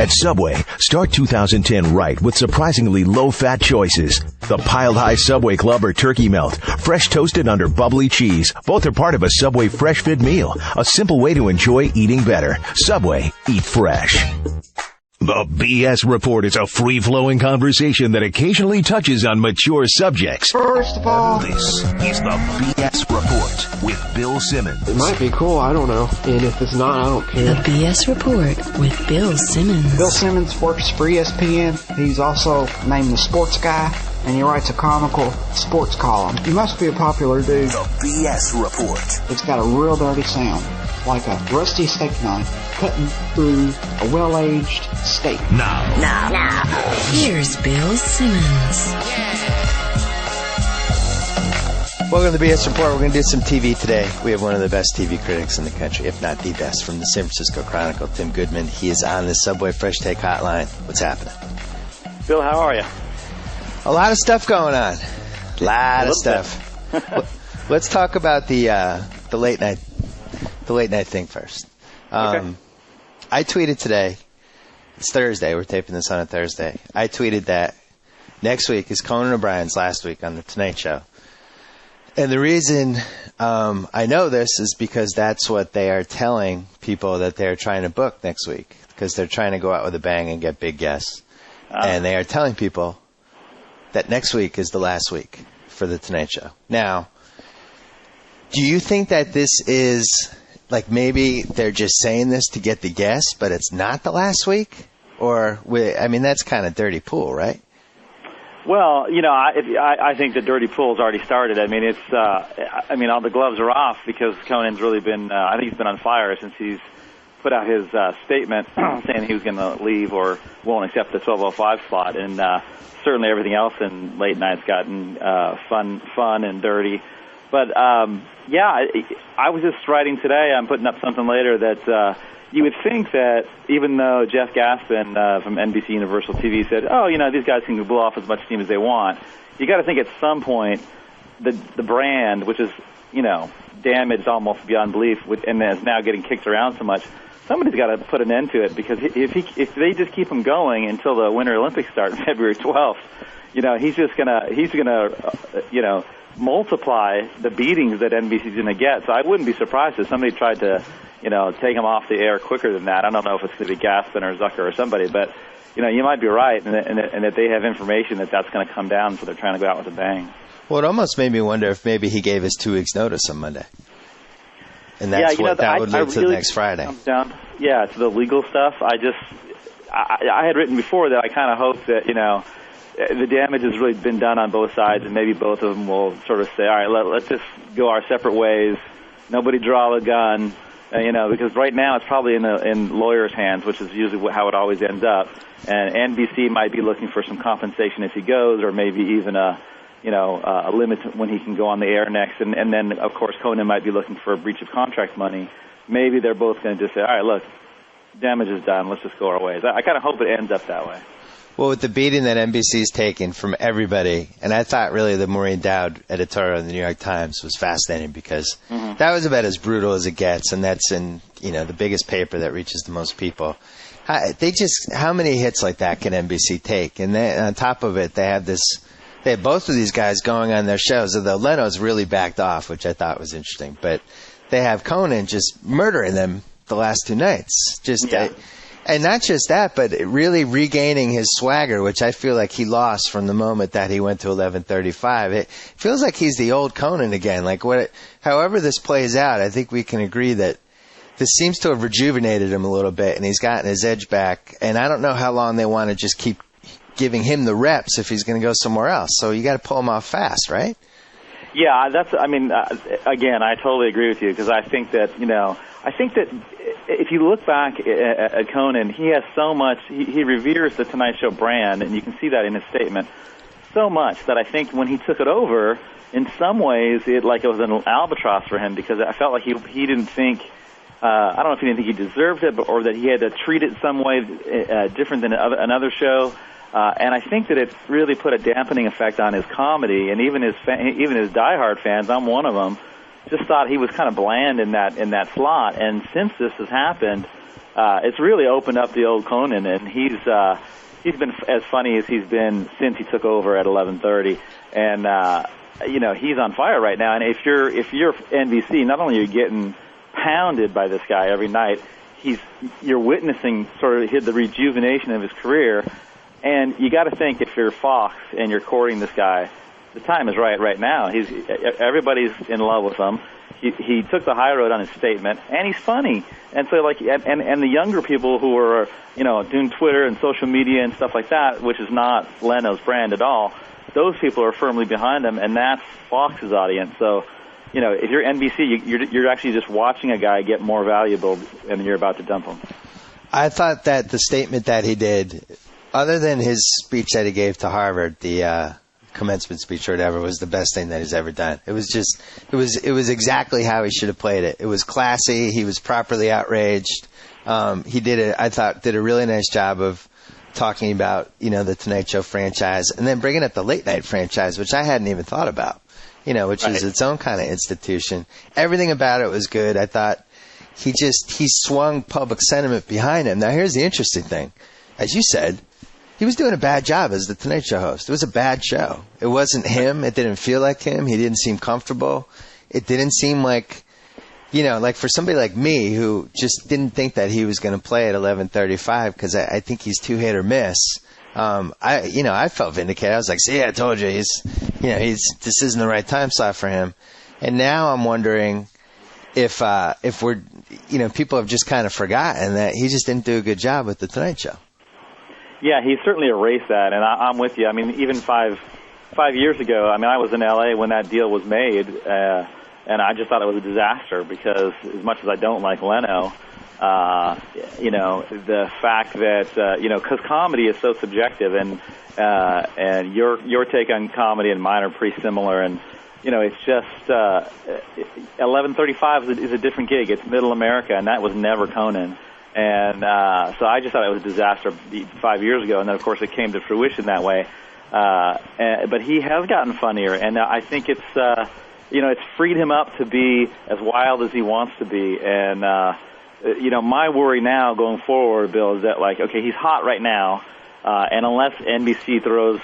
At Subway, start 2010 right with surprisingly low-fat choices. The Piled High Subway Club or Turkey Melt, fresh toasted under bubbly cheese. Both are part of a Subway Fresh Fit meal, a simple way to enjoy eating better. Subway, eat fresh. The B.S. Report is a free-flowing conversation that occasionally touches on mature subjects. First of all, this is the B.S. Report with Bill Simmons. It might be cool, I don't know. And if it's not, I don't care. The B.S. Report with Bill Simmons. Bill Simmons works for ESPN. He's also named the Sports Guy, and he writes a comical sports column. He must be a popular dude. The B.S. Report. It's got a real dirty sound, like a rusty steak knife cutting through a well-aged steak. Now. Here's Bill Simmons. Welcome to the B.S. Report. We're going to do some TV today. We have one of the best TV critics in the country, if not the best, from the San Francisco Chronicle, Tim Goodman. He is on the Subway Fresh Take Hotline. What's happening? Bill, how are you? A lot of stuff going on. A lot of stuff. Let's talk about the late night thing first. Okay. I tweeted today. It's Thursday. We're taping this on a Thursday. I tweeted that next week is Conan O'Brien's last week on The Tonight Show. And the reason I know this is because that's what they are telling people that they're trying to book next week, because they're trying to go out with a bang and get big guests. And they are telling people that next week is the last week for The Tonight Show. Now, do you think that this is, like, maybe they're just saying this to get the guests, but it's not the last week? Or, I mean, that's kind of dirty pool, right? Well, you know, I think the dirty pool's already started. I mean, all the gloves are off because Conan's really been, I think he's been on fire since he's put out his statement saying he was going to leave or won't accept the 12:05 slot. And certainly everything else in late night's gotten fun and dirty. But, yeah, I was just writing today, I'm putting up something later, that you would think that even though Jeff Gaspin from NBC Universal TV said, oh, you know, these guys can blow off as much steam as they want, you got to think at some point the brand, which is, you know, damaged almost beyond belief and is now getting kicked around so much, somebody's got to put an end to it, because if they just keep him going until the Winter Olympics start February 12th, you know, he's gonna multiply the beatings that NBC's going to get. So I wouldn't be surprised if somebody tried to, you know, take him off the air quicker than that. I don't know if it's going to be Gaspin or Zucker or somebody, but, you know, you might be right, and that they have information that's going to come down, so they're trying to go out with a bang. Well, it almost made me wonder if maybe he gave us 2 weeks' notice on Monday. And that's that would lead to the next Friday. Yeah, to the legal stuff. I had written before that I kind of hoped that, you know, the damage has really been done on both sides, and maybe both of them will sort of say, all right, let's just go our separate ways. Nobody draw a gun, you know, because right now it's probably in lawyers' hands, which is usually how it always ends up. And NBC might be looking for some compensation if he goes, or maybe even a limit when he can go on the air next. And then, of course, Conan might be looking for a breach of contract money. Maybe they're both going to just say, all right, look, damage is done. Let's just go our ways. I kind of hope it ends up that way. Well, with the beating that NBC's taken from everybody, and I thought really the Maureen Dowd editorial in the New York Times was fascinating, because that was about as brutal as it gets, and that's in, you know, the biggest paper that reaches the most people. How many hits like that can NBC take? And then on top of it, they have both of these guys going on their shows, although Leno's really backed off, which I thought was interesting. But they have Conan just murdering them the last 2 nights. And not just that, but really regaining his swagger, which I feel like he lost from the moment that he went to 11:35. It feels like he's the old Conan again. Like however this plays out, I think we can agree that this seems to have rejuvenated him a little bit, and he's gotten his edge back. And I don't know how long they want to just keep giving him the reps if he's going to go somewhere else. So you got to pull him off fast, right? Yeah, again, I totally agree with you, because I think that if you look back at Conan, he has so much, he reveres the Tonight Show brand, and you can see that in his statement, so much that I think when he took it over, in some ways, it was an albatross for him, because I felt like he didn't think, I don't know if he didn't think he deserved it, or that he had to treat it some way different than another show. And I think that it really put a dampening effect on his comedy, and even his diehard fans, I'm one of them, just thought he was kind of bland in that slot. And since this has happened, it's really opened up the old Conan, and he's been as funny as he's been since he took over at 11:30, and he's on fire right now. And if you're NBC, not only are you getting pounded by this guy every night, you're witnessing sort of the rejuvenation of his career. And you got to think, if you're Fox and you're courting this guy, the time is right now. Everybody's in love with him. He took the high road on his statement, and he's funny. And so, and the younger people who are, doing Twitter and social media and stuff like that, which is not Leno's brand at all, those people are firmly behind him, and that's Fox's audience. So, if you're NBC, you're actually just watching a guy get more valuable, and you're about to dump him. I thought that the statement that he did, other than his speech that he gave to Harvard, the commencement speech or whatever, was the best thing that he's ever done. It was exactly how he should have played it. It was classy. He was properly outraged. He I thought did a really nice job of talking about, the Tonight Show franchise, and then bringing up the late night franchise, which I hadn't even thought about, which is its own kind of institution. Everything about it was good. I thought he swung public sentiment behind him. Now, here's the interesting thing. As you said, he was doing a bad job as the Tonight Show host. It was a bad show. It wasn't him. It didn't feel like him. He didn't seem comfortable. It didn't seem like, like for somebody like me who just didn't think that he was going to play at 11:35 because I think he's too hit or miss. I felt vindicated. I was like, see, I told you this isn't the right time slot for him. And now I'm wondering if we're, people have just kind of forgotten that he just didn't do a good job with the Tonight Show. Yeah, he certainly erased that, and I'm with you. I mean, even five years ago, I was in L.A. when that deal was made, and I just thought it was a disaster because as much as I don't like Leno, the fact that, because comedy is so subjective, and your take on comedy and mine are pretty similar, and, it's just 11:35 is a different gig. It's Middle America, and that was never Conan. And so I just thought it was a disaster 5 years ago, and then, of course, it came to fruition that way. But he has gotten funnier, and I think it's freed him up to be as wild as he wants to be. And, my worry now going forward, Bill, is that, okay, he's hot right now, and unless NBC throws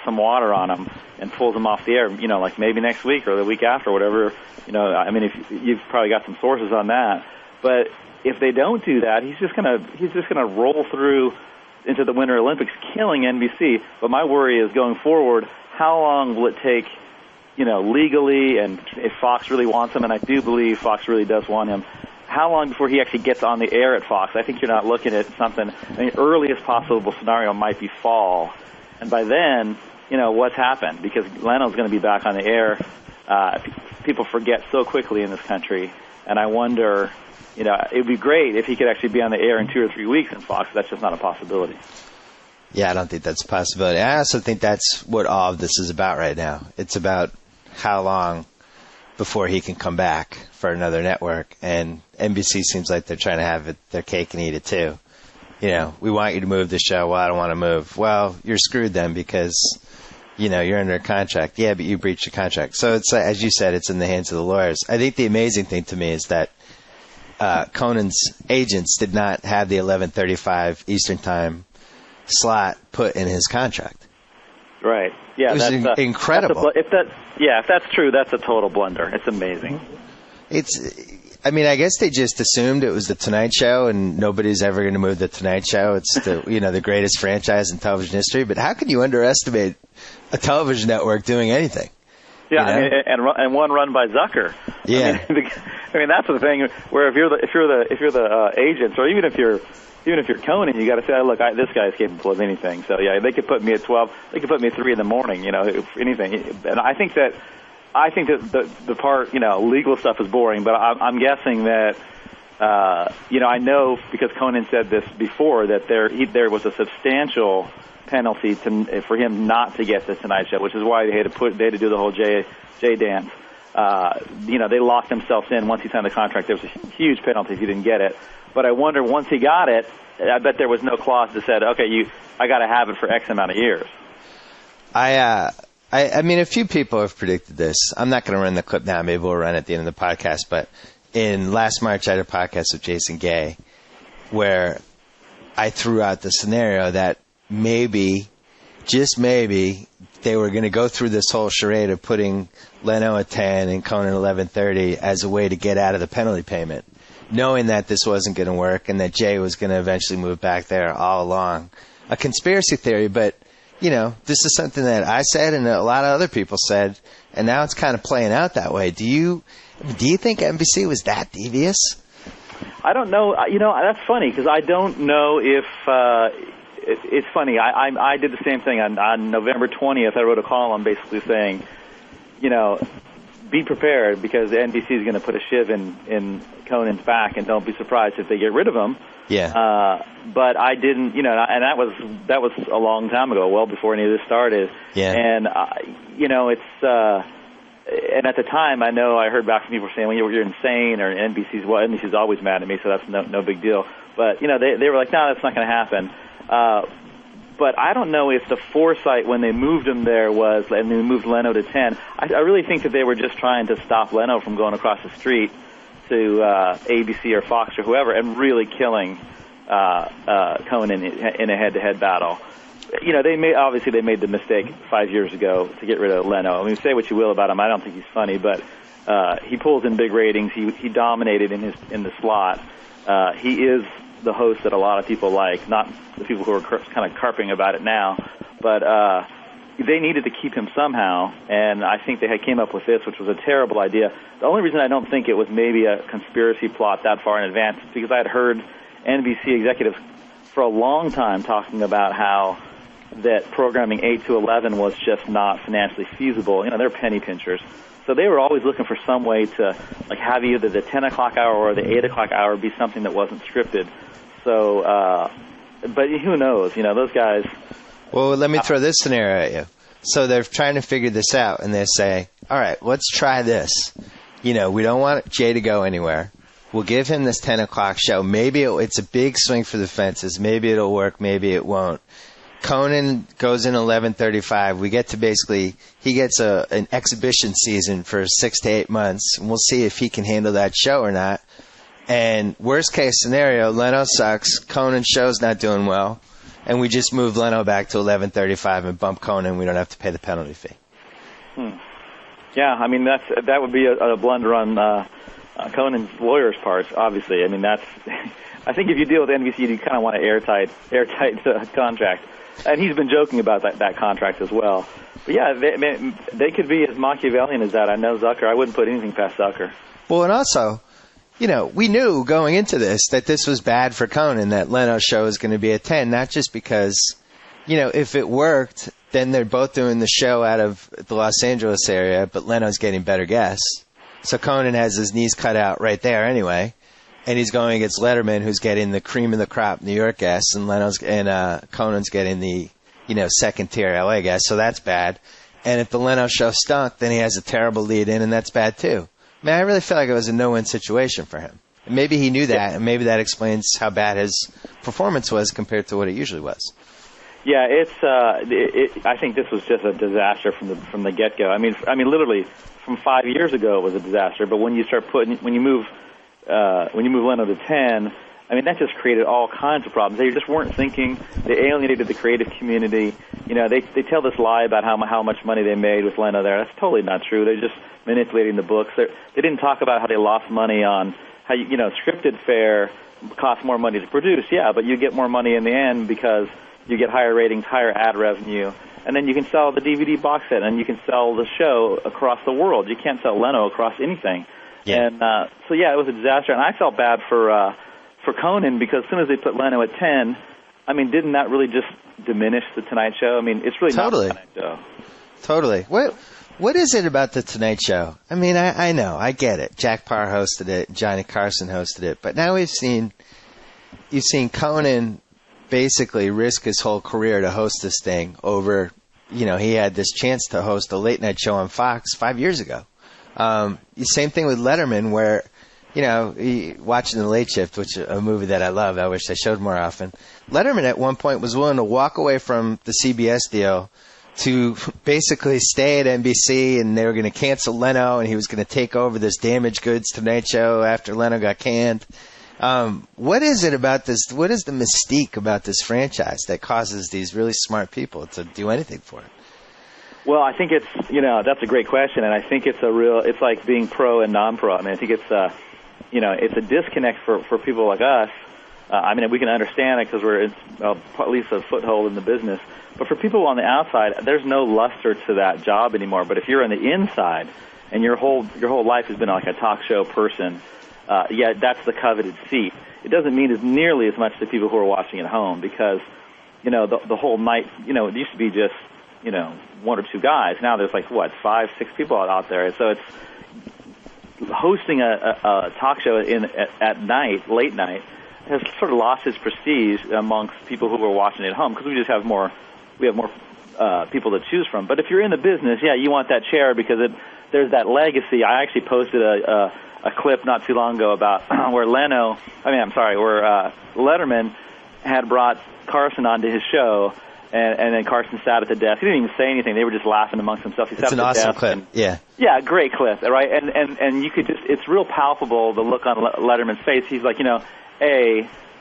some water on him and pulls him off the air, maybe next week or the week after, whatever, if you've probably got some sources on that. But if they don't do that, he's just gonna roll through into the Winter Olympics, killing NBC. But my worry is going forward, how long will it take, legally, and if Fox really wants him, and I do believe Fox really does want him, how long before he actually gets on the air at Fox? I think you're not looking at something. The earliest possible scenario might be fall, and by then, what's happened, because Leno's going to be back on the air. People forget so quickly in this country, and I wonder. It would be great if he could actually be on the air in 2 or 3 weeks in Fox. That's just not a possibility. Yeah, I don't think that's a possibility. I also think that's what all of this is about right now. It's about how long before he can come back for another network. And NBC seems like they're trying to have their cake and eat it too. We want you to move the show. Well, I don't want to move. Well, you're screwed then because, you're under a contract. Yeah, but you breached your contract. So it's, as you said, it's in the hands of the lawyers. I think the amazing thing to me is that Conan's agents did not have the 11:35 Eastern Time slot put in his contract. Right. Yeah, it was incredible. If that's true, that's a total blunder. It's amazing. I guess they just assumed it was the Tonight Show, and nobody's ever going to move the Tonight Show. It's the greatest franchise in television history. But how can you underestimate a television network doing anything? Yeah, and one run by Zucker. Yeah. That's the thing. Where if you're the agents, or even if you're Conan, you got to say, look, this guy is capable of anything. So yeah, they could put me at 12. They could put me at 3 in the morning. Anything. And I think that the part legal stuff is boring, but I'm guessing that I know because Conan said this before that there was a substantial penalty for him not to get the Tonight Show, which is why they had to do the whole J dance. They locked themselves in once he signed the contract. There was a huge penalty if he didn't get it. But I wonder, once he got it, I bet there was no clause that said, okay, I got to have it for X amount of years. A few people have predicted this. I'm not going to run the clip now. Maybe we'll run it at the end of the podcast. But in last March, I had a podcast with Jason Gay. where I threw out the scenario that maybe, just maybe, they were going to go through this whole charade of putting Leno at 10 and Conan 11:30 as a way to get out of the penalty payment, knowing that this wasn't going to work and that Jay was going to eventually move back there all along. A conspiracy theory, but, this is something that I said and a lot of other people said, and now it's kind of playing out that way. Do you think NBC was that devious? I don't know. That's funny because I don't know if it's funny. I did the same thing on November 20th. I wrote a column basically saying, be prepared because the NBC is going to put a shiv in Conan's back, and don't be surprised if they get rid of him. Yeah. But I didn't, and that was a long time ago, well before any of this started. Yeah. And it's. And at the time, I know I heard back from people saying, "Well, you're insane," or NBC's always mad at me, so that's no big deal. But they were like, "No, that's not going to happen." But I don't know if the foresight when they moved him there was, and they moved Leno to 10. I really think that they were just trying to stop Leno from going across the street to ABC or Fox or whoever and really killing Conan in a head-to-head battle. They made the mistake 5 years ago to get rid of Leno. I mean, say what you will about him, I don't think he's funny, but he pulls in big ratings. He dominated in the slot. He is the host that a lot of people like, not the people who are kind of carping about it now, but they needed to keep him somehow, and I think they came up with this, which was a terrible idea. The only reason I don't think it was maybe a conspiracy plot that far in advance is because I had heard NBC executives for a long time talking about how that programming 8 to 11 was just not financially feasible. They're penny pinchers. So they were always looking for some way to have either the 10 o'clock hour or the 8 o'clock hour be something that wasn't scripted. So, but who knows? Those guys... Well, let me throw this scenario at you. So they're trying to figure this out, and they say, all right, let's try this. We don't want Jay to go anywhere. We'll give him this 10 o'clock show. Maybe it's a big swing for the fences. Maybe it'll work. Maybe it won't. Conan goes in 11:35. We get to he gets an exhibition season for 6 to 8 months, and we'll see if he can handle that show or not. And worst case scenario, Leno sucks. Conan's show's not doing well, and we just move Leno back to 11:35 and bump Conan. We don't have to pay the penalty fee. Yeah, I mean that would be a blunder on Conan's lawyer's part. Obviously, I mean that's. I think if you deal with NBC, you kind of want an airtight contract. And he's been joking about that contract as well. But yeah, they could be as Machiavellian as that. I know Zucker. I wouldn't put anything past Zucker. Well, and also, we knew going into this that this was bad for Conan, that Leno's show was going to be at 10, not just because, if it worked, then they're both doing the show out of the Los Angeles area, but Leno's getting better guests. So Conan has his knees cut out right there anyway. And he's going against Letterman, who's getting the cream of the crop New York guests, and Conan's getting the second tier LA guests. So that's bad. And if the Leno show stunk, then he has a terrible lead in, and that's bad too. I really feel like it was a no-win situation for him. And maybe he knew that, and maybe that explains how bad his performance was compared to what it usually was. Yeah, I think this was just a disaster from the get-go. I mean, literally from 5 years ago it was a disaster. But when you move Leno to 10, I mean, that just created all kinds of problems. They just weren't thinking. They alienated the creative community. They tell this lie about how much money they made with Leno there. That's totally not true. They're just manipulating the books. They didn't talk about how they lost money on how scripted fare costs more money to produce. Yeah, but you get more money in the end because you get higher ratings, higher ad revenue, and then you can sell the DVD box set and you can sell the show across the world. You can't sell Leno across anything. Yeah. And so yeah, it was a disaster, and I felt bad for Conan because as soon as they put Leno at 10, I mean, didn't that really just diminish the Tonight Show? I mean, it's really totally not the Tonight Show. Totally. What is it about the Tonight Show? I mean, I know, I get it. Jack Parr hosted it, Johnny Carson hosted it, but now you've seen Conan basically risk his whole career to host this thing over. He had this chance to host a late night show on Fox 5 years ago. Same thing with Letterman, where, watching The Late Shift, which is a movie that I love, I wish I showed more often. Letterman at one point was willing to walk away from the CBS deal to basically stay at NBC, and they were going to cancel Leno, and he was going to take over this damaged goods Tonight Show after Leno got canned. What is it about this? What is the mystique about this franchise that causes these really smart people to do anything for it? Well, I think it's, that's a great question, and I think it's like being pro and non-pro. I mean, I think it's a disconnect for people like us. I mean, we can understand it because we're at least a foothold in the business. But for people on the outside, there's no luster to that job anymore. But if you're on the inside and your whole life has been like a talk show person, that's the coveted seat. It doesn't mean as nearly as much to people who are watching at home because, the whole night, it used to be just, one or two guys. Now there's 5, 6 people out there. So it's hosting a talk show at night, late night, has sort of lost its prestige amongst people who are watching it at home because we have more people to choose from. But if you're in the business, you want that chair because there's that legacy. I actually posted a clip not too long ago about where Letterman had brought Carson onto his show, and then Carson sat at the desk. He didn't even say anything. They were just laughing amongst themselves. It's an awesome clip. Yeah, great clip, right? And you could it's real palpable, the look on Letterman's face. He's like,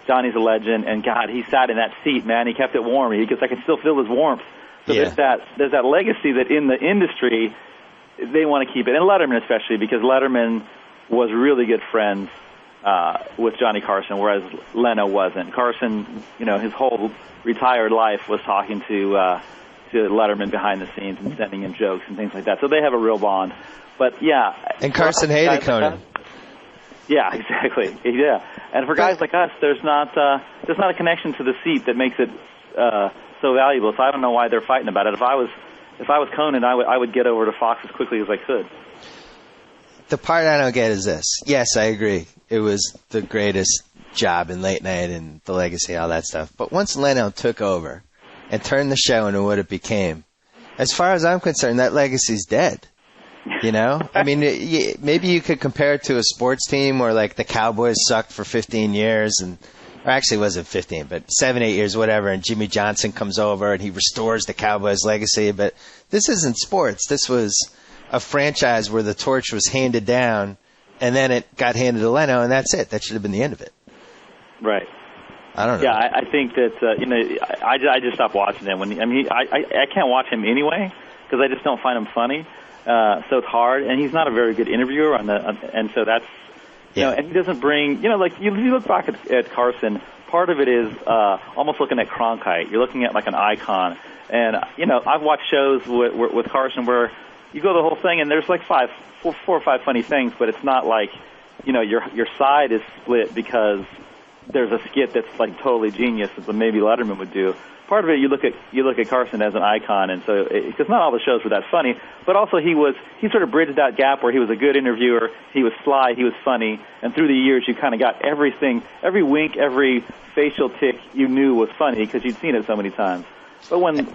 Johnny's a legend, and God, he sat in that seat, man. He kept it warm because I can still feel his warmth. So there's that legacy that in the industry they want to keep it, and Letterman especially, because Letterman was really good friends with Johnny Carson, whereas Leno wasn't. Carson, his whole retired life was talking to Letterman behind the scenes and sending him jokes and things like that. So they have a real bond. But and Carson hated Conan. Yeah, exactly. Yeah, and for guys like us, there's not a connection to the seat that makes it so valuable. So I don't know why they're fighting about it. If I was Conan, I would get over to Fox as quickly as I could. The part I don't get is this. Yes, I agree. It was the greatest job in late night and the legacy, all that stuff. But once Leno took over and turned the show into what it became, as far as I'm concerned, that legacy's dead. I mean, maybe you could compare it to a sports team where the Cowboys sucked for 15 years or actually it wasn't 15, but 7, 8 years, whatever, and Jimmy Johnson comes over and he restores the Cowboys legacy. But this isn't sports. This was a franchise where the torch was handed down and then it got handed to Leno, and that's it. That should have been the end of it. Right. I don't know. Yeah, I think that, I just stopped watching him. I can't watch him anyway because I just don't find him funny. So it's hard, and he's not a very good interviewer and so that's, and he doesn't bring, you look back at Carson, part of it is almost looking at Cronkite. You're looking at like an icon. And, I've watched shows with Carson where you go the whole thing and there's four or five funny things, but it's not like, your side is split because there's a skit that's totally genius that maybe Letterman would do. Part of it, you look at Carson as an icon, and so because not all the shows were that funny, but also he sort of bridged that gap where he was a good interviewer, he was sly, he was funny, and through the years you kind of got everything, every wink, every facial tick you knew was funny because you'd seen it so many times. But when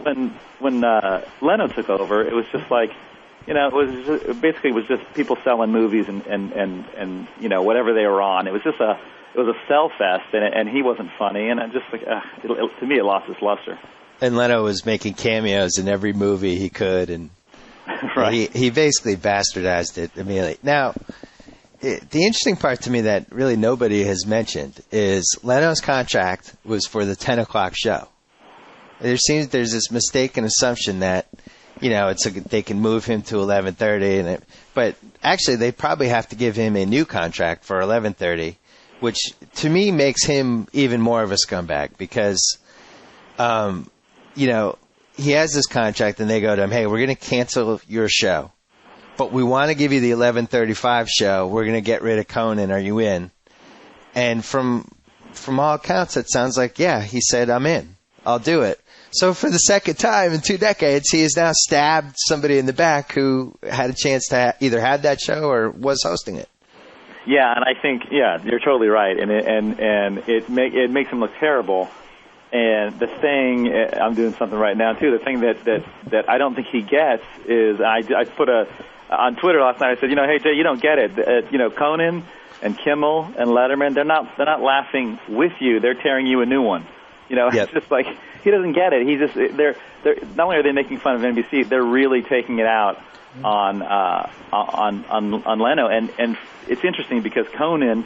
Leno took over, it was just it was just people selling movies and whatever they were on. It was a sell fest, and he wasn't funny, and just to me it lost its luster. And Leno was making cameos in every movie he could, and right. he basically bastardized it immediately. Now, the interesting part to me that really nobody has mentioned is Leno's contract was for the 10 o'clock show. There's this mistaken assumption that they can move him to 11:30, but actually they probably have to give him a new contract for 11:30. Which, to me, makes him even more of a scumbag because, he has this contract and they go to him, hey, we're going to cancel your show, but we want to give you the 11:35 show. We're going to get rid of Conan. Are you in? And from all accounts, it sounds like, yeah, he said, I'm in. I'll do it. So for the second time in 2 decades, he has now stabbed somebody in the back who had a chance to either have that show or was hosting it. Yeah, and I think you're totally right, and it makes him look terrible. And the thing I'm doing something right now too. The thing that I don't think he gets is I put on Twitter last night. I said, hey Jay, you don't get it. Conan and Kimmel and Letterman, they're not laughing with you. They're tearing you a new one. Yep. It's just like he doesn't get it. They're not only are they making fun of NBC, they're really taking it out on Leno, and it's interesting because Conan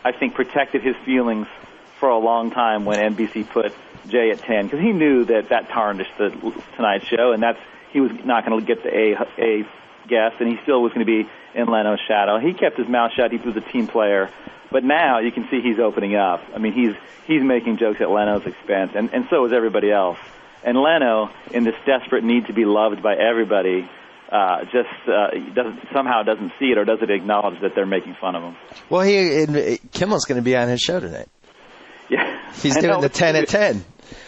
I think, protected his feelings for a long time when NBC put Jay at 10, because he knew that tarnished the Tonight Show, and he was not going to get the A guest, and he still was going to be in Leno's shadow. He kept his mouth shut. He was a team player. But now you can see he's opening up. I mean, he's making jokes at Leno's expense, and so is everybody else. And Leno, in this desperate need to be loved by everybody, doesn't see it or doesn't acknowledge that they're making fun of him. Well, Kimmel's going to be on his show tonight. Yeah, he's doing the 10 at 10.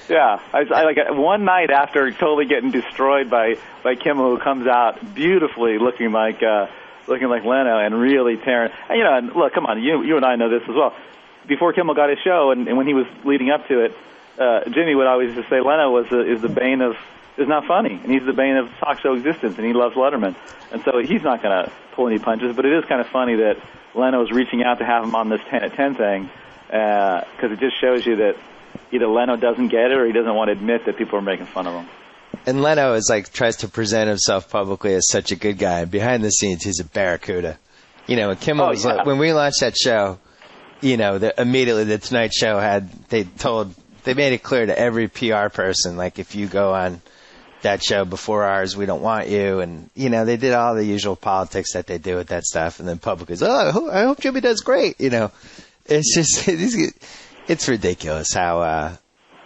Yeah, I like one night after totally getting destroyed by Kimmel, who comes out beautifully looking like Leno and really tearing. And, and look, come on, you and I know this as well. Before Kimmel got his show, and when he was leading up to it, Jimmy would always just say Leno is the bane of is not funny, and he's the bane of talk show existence, and he loves Letterman, and so he's not going to pull any punches. But it is kind of funny that Leno is reaching out to have him on this 10 at 10 thing, because it just shows you that either Leno doesn't get it or he doesn't want to admit that people are making fun of him. And Leno tries to present himself publicly as such a good guy, and behind the scenes he's a barracuda. When Kimmel was when we launched that show, immediately the Tonight Show they made it clear to every PR person, like, if you go on that show before ours, we don't want you. And, they did all the usual politics that they do with that stuff. And then public is, I hope Jimmy does great. It's just, it's ridiculous how,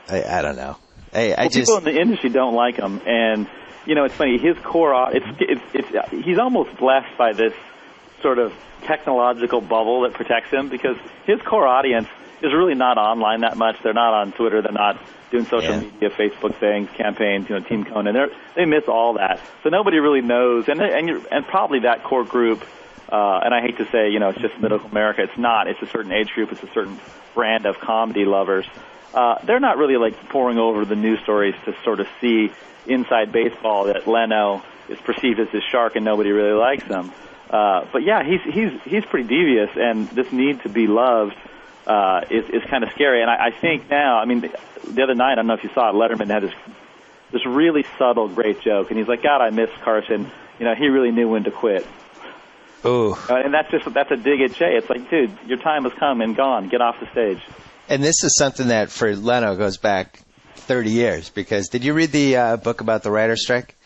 I don't know. People in the industry don't like him. And, it's funny, his core, he's almost blessed by this sort of technological bubble that protects him, because his core audience is really not online that much. They're not on Twitter. They're not doing social media, Facebook things, campaigns, Team Conan. They miss all that. So nobody really knows. And probably that core group, and I hate to say, it's just middle America. It's not. It's a certain age group. It's a certain brand of comedy lovers. They're not really pouring over the news stories to sort of see inside baseball that Leno is perceived as this shark and nobody really likes him. But yeah, he's pretty devious, and this need to be loved is kind of scary. And I think now, the other night, I don't know if you saw it, Letterman had this really subtle, great joke, and he's like, God, I miss Carson. He really knew when to quit. Ooh. And that's a dig at Jay. It's like, dude, your time has come and gone. Get off the stage. And this is something that for Leno goes back 30 years, because did you read the book about the writer's strike?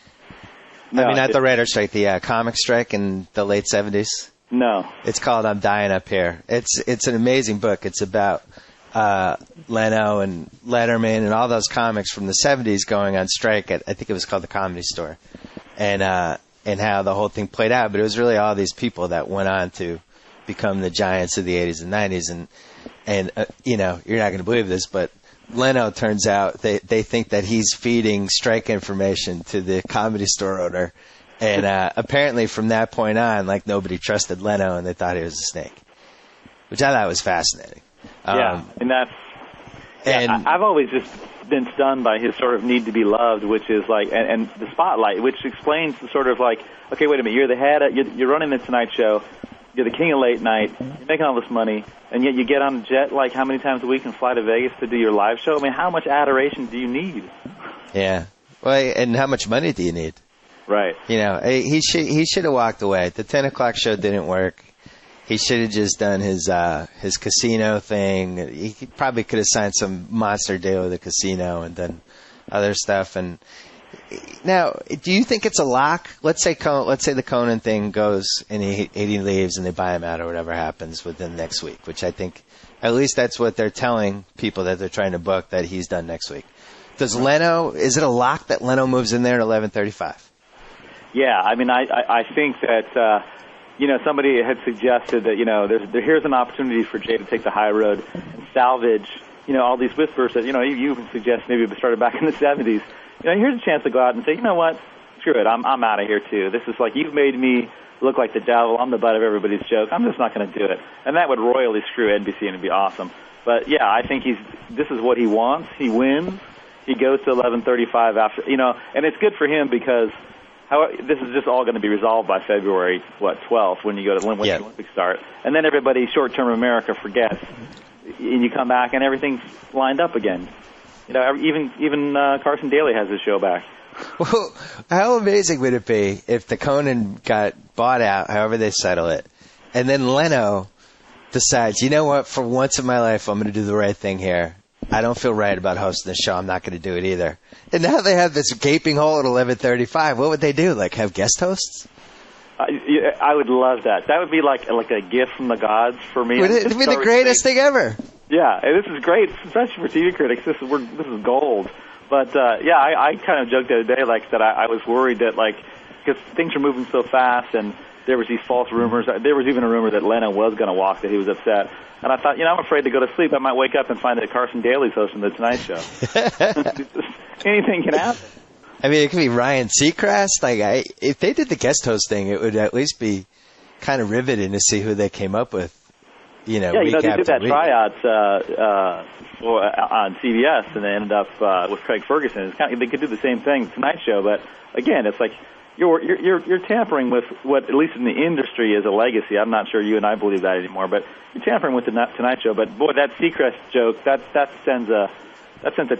No, not the writer's strike, the comic strike in the late 70s? No. It's called I'm Dying Up Here. It's an amazing book. It's about Leno and Letterman and all those comics from the 70s going on strike at, I think it was called the Comedy Store, and how the whole thing played out. But it was really all these people that went on to become the giants of the 80s and 90s. And you're not going to believe this, but Leno, turns out they think that he's feeding strike information to the Comedy Store owner. And apparently from that point on, nobody trusted Leno, and they thought he was a snake, which I thought was fascinating. I've always just been stunned by his sort of need to be loved, which is and the spotlight, which explains the sort of okay, wait a minute, you're the head, you're running the Tonight Show, you're the king of late night, you're making all this money, and yet you get on a jet how many times a week and fly to Vegas to do your live show? How much adoration do you need? Yeah. Well, and how much money do you need? Right. He should have walked away. The 10 o'clock show didn't work. He should have just done his casino thing. He probably could have signed some monster deal with the casino and done other stuff. And now, do you think it's a lock? Let's say the Conan thing goes and he leaves and they buy him out or whatever happens within next week, which I think at least that's what they're telling people that they're trying to book, that he's done next week. Is it a lock that Leno moves in there at 11:35? Yeah, I think that somebody had suggested that here's an opportunity for Jay to take the high road and salvage all these whispers that you even suggest maybe it started back in the 70s. Here's a chance to go out and say, you know what, screw it, I'm out of here too. This is you've made me look like the devil. I'm the butt of everybody's joke. I'm just not going to do it, and that would royally screw NBC, and it'd be awesome. But yeah, I think this is what he wants. He wins. He goes to 11:35 after and it's good for him because. This is just all going to be resolved by February 12th when you go to when the Olympics start, and then everybody short-term America forgets, and you come back and everything's lined up again. Even Carson Daly has his show back. Well, how amazing would it be if the Conan got bought out, however they settle it, and then Leno decides, you know what, for once in my life, I'm going to do the right thing here. I don't feel right about hosting the show. I'm not going to do it either. And now they have this gaping hole at 11:35. What would they do? Like have guest hosts? I would love that. That would be like a gift from the gods for me. It would be the greatest thing ever. Yeah, and this is great, especially for TV critics. This is gold. But I kind of joked the other day that I was worried that because things are moving so fast and there was these false rumors. There was even a rumor that Leno was going to walk, that he was upset. And I thought, I'm afraid to go to sleep. I might wake up and find that Carson Daly's hosting the Tonight Show. Anything can happen. I mean, it could be Ryan Seacrest. If they did the guest host thing, it would at least be kind of riveting to see who they came up with. They did that tryouts on CBS, and they ended up with Craig Ferguson. They could do the same thing Tonight Show, but again, it's like you're tampering with what, at least in the industry, is a legacy. I'm not sure you and I believe that anymore, but you're tampering with the Tonight Show. But boy, that Seacrest joke that sends a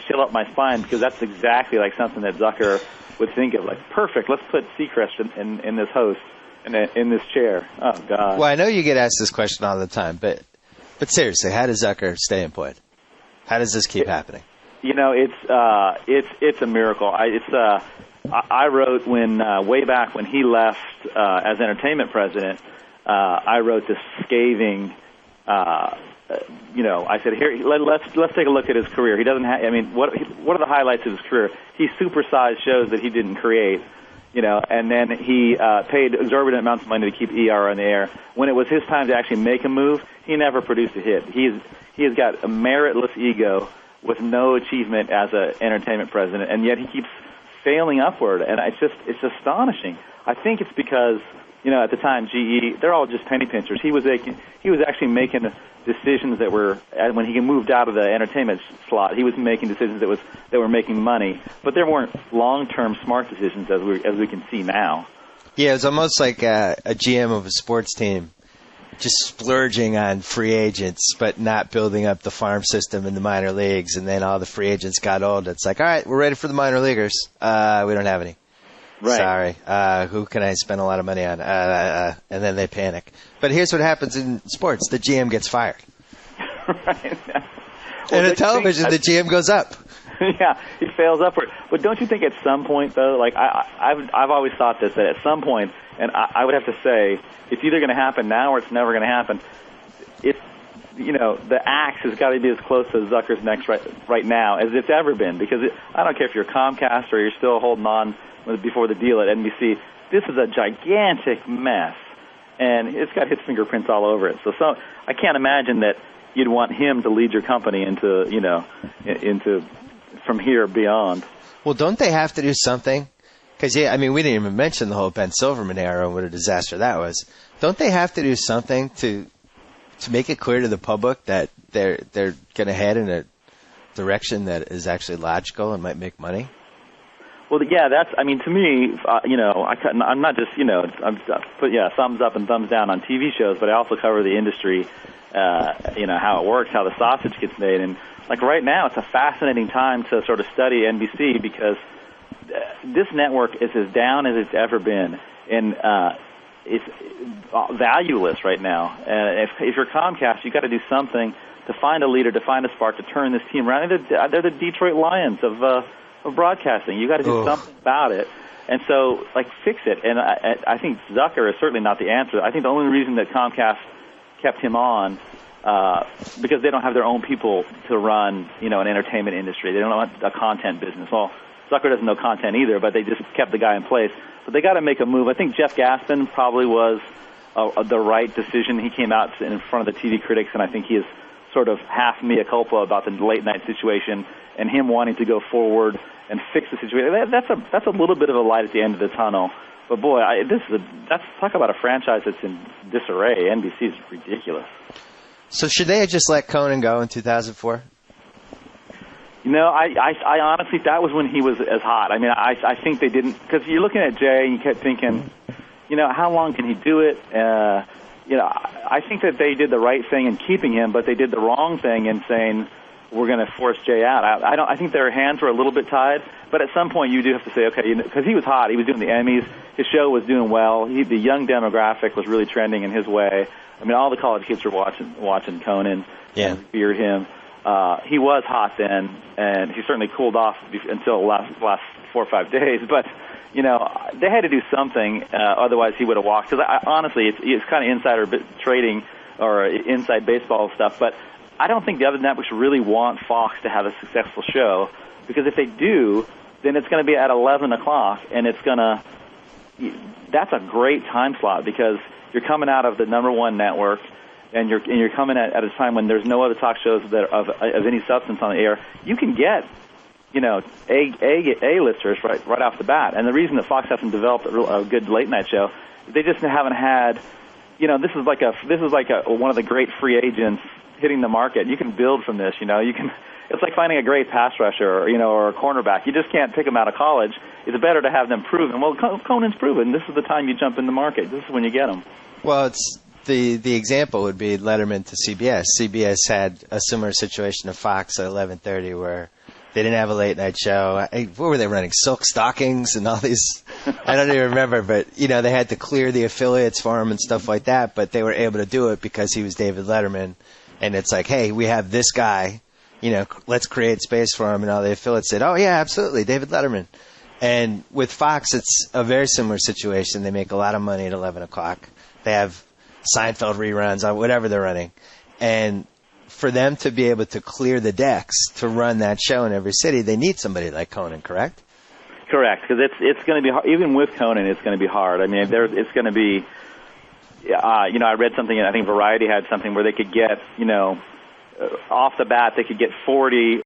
chill up my spine, because that's exactly like something that Zucker would think of. Like, perfect, let's put Seacrest in this host. In this chair. Oh, God. Well, I know you get asked this question all the time, but seriously, how does Zucker stay employed? How does this keep happening? It's a miracle. I wrote way back when he left as entertainment president. I wrote this scathing. I said, here, let's take a look at his career. He doesn't have. I mean, what are the highlights of his career? He supersized shows that he didn't create. And then he paid exorbitant amounts of money to keep ER on the air. When it was his time to actually make a move, he never produced a hit. He has got a meritless ego with no achievement as an entertainment president, and yet he keeps failing upward. And it's astonishing. I think it's because at the time GE, they're all just penny pinchers. He was actually making decisions that were, when he moved out of the entertainment slot, he was making decisions that were making money, but there weren't long-term smart decisions as we can see now. Yeah, it's almost like a GM of a sports team just splurging on free agents, but not building up the farm system in the minor leagues. And then all the free agents got old. It's like, all right, we're ready for the minor leaguers. We don't have any. Right. Sorry. Who can I spend a lot of money on? And then they panic. But here's what happens in sports. The GM gets fired. Right. And in television, the GM goes up. Yeah, he fails upward. But don't you think at some point, though, like I've always thought this, that at some point, and I would have to say, it's either going to happen now or it's never going to happen. If the axe has got to be as close to Zucker's neck right now as it's ever been, because I don't care if you're Comcast or you're still holding on before the deal at NBC. This is a gigantic mess, and it's got his fingerprints all over it. So I can't imagine that you'd want him to lead your company into from here beyond. Well, don't they have to do something? Because we didn't even mention the whole Ben Silverman era and what a disaster that was. Don't they have to do something to make it clear to the public that they're going to head in a direction that is actually logical and might make money? Well, yeah, to me, I'm not just, thumbs up and thumbs down on TV shows, but I also cover the industry, how it works, how the sausage gets made. And, right now, it's a fascinating time to sort of study NBC, because this network is as down as it's ever been. And it's valueless right now. If you're Comcast, you've got to do something to find a leader, to find a spark, to turn this team around. They're the Detroit Lions of broadcasting. You got to do something about it, and so fix it. And I think Zucker is certainly not the answer. I think the only reason that Comcast kept him on, because they don't have their own people to run, an entertainment industry. They don't know a content business. Well, Zucker doesn't know content either, but they just kept the guy in place. But they got to make a move. I think Jeff Gaspin probably was the right decision. He came out in front of the TV critics, and I think he is sort of half mea culpa about the late night situation and him wanting to go forward and fix the situation. That's a little bit of a light at the end of the tunnel. But boy, that's talk about a franchise that's in disarray. NBC is ridiculous. So should they have just let Conan go in 2004? I honestly, that was when he was as hot. I think they didn't, because you're looking at Jay and you kept thinking, how long can he do it? I think that they did the right thing in keeping him, but they did the wrong thing in saying, we're going to force Jay out. I think their hands were a little bit tied, but at some point you do have to say, okay, because he was hot. He was doing the Emmys. His show was doing well. The young demographic was really trending in his way. I mean, all the college kids were watching Conan and feared him. He was hot then, and he certainly cooled off until the last 4 or 5 days. But, they had to do something, otherwise he would have walked. Because honestly, it's kind of insider trading or inside baseball stuff, but I don't think the other networks really want Fox to have a successful show, because if they do, then it's going to be at 11 o'clock, and that's a great time slot, because you're coming out of the number one network, and you're coming at a time when there's no other talk shows that of any substance on the air. You can get, A-listers right off the bat. And the reason that Fox hasn't developed a good late night show, they just haven't had, this is like one of the great free agents hitting the market. You can build from this, it's like finding a great pass rusher, or a cornerback. You just can't pick them out of college. It's better to have them proven. Well, Conan's proven. This is the time you jump in the market. This is when you get them. Well, it's the example would be Letterman to CBS. CBS had a similar situation to Fox at 11:30, where they didn't have a late night show. What were they running? Silk stockings and all these? I don't even remember, but they had to clear the affiliates for him and stuff like that. But they were able to do it because he was David Letterman. And it's like, hey, we have this guy, let's create space for him. And all the affiliates said, oh, yeah, absolutely, David Letterman. And with Fox, it's a very similar situation. They make a lot of money at 11 o'clock. They have Seinfeld reruns on whatever they're running. And for them to be able to clear the decks to run that show in every city, they need somebody like Conan, correct? Correct, because it's going to be hard. Even with Conan, it's going to be hard. I mean, it's going to be... I read something, I think Variety had something where they could get, off the bat, they could get 40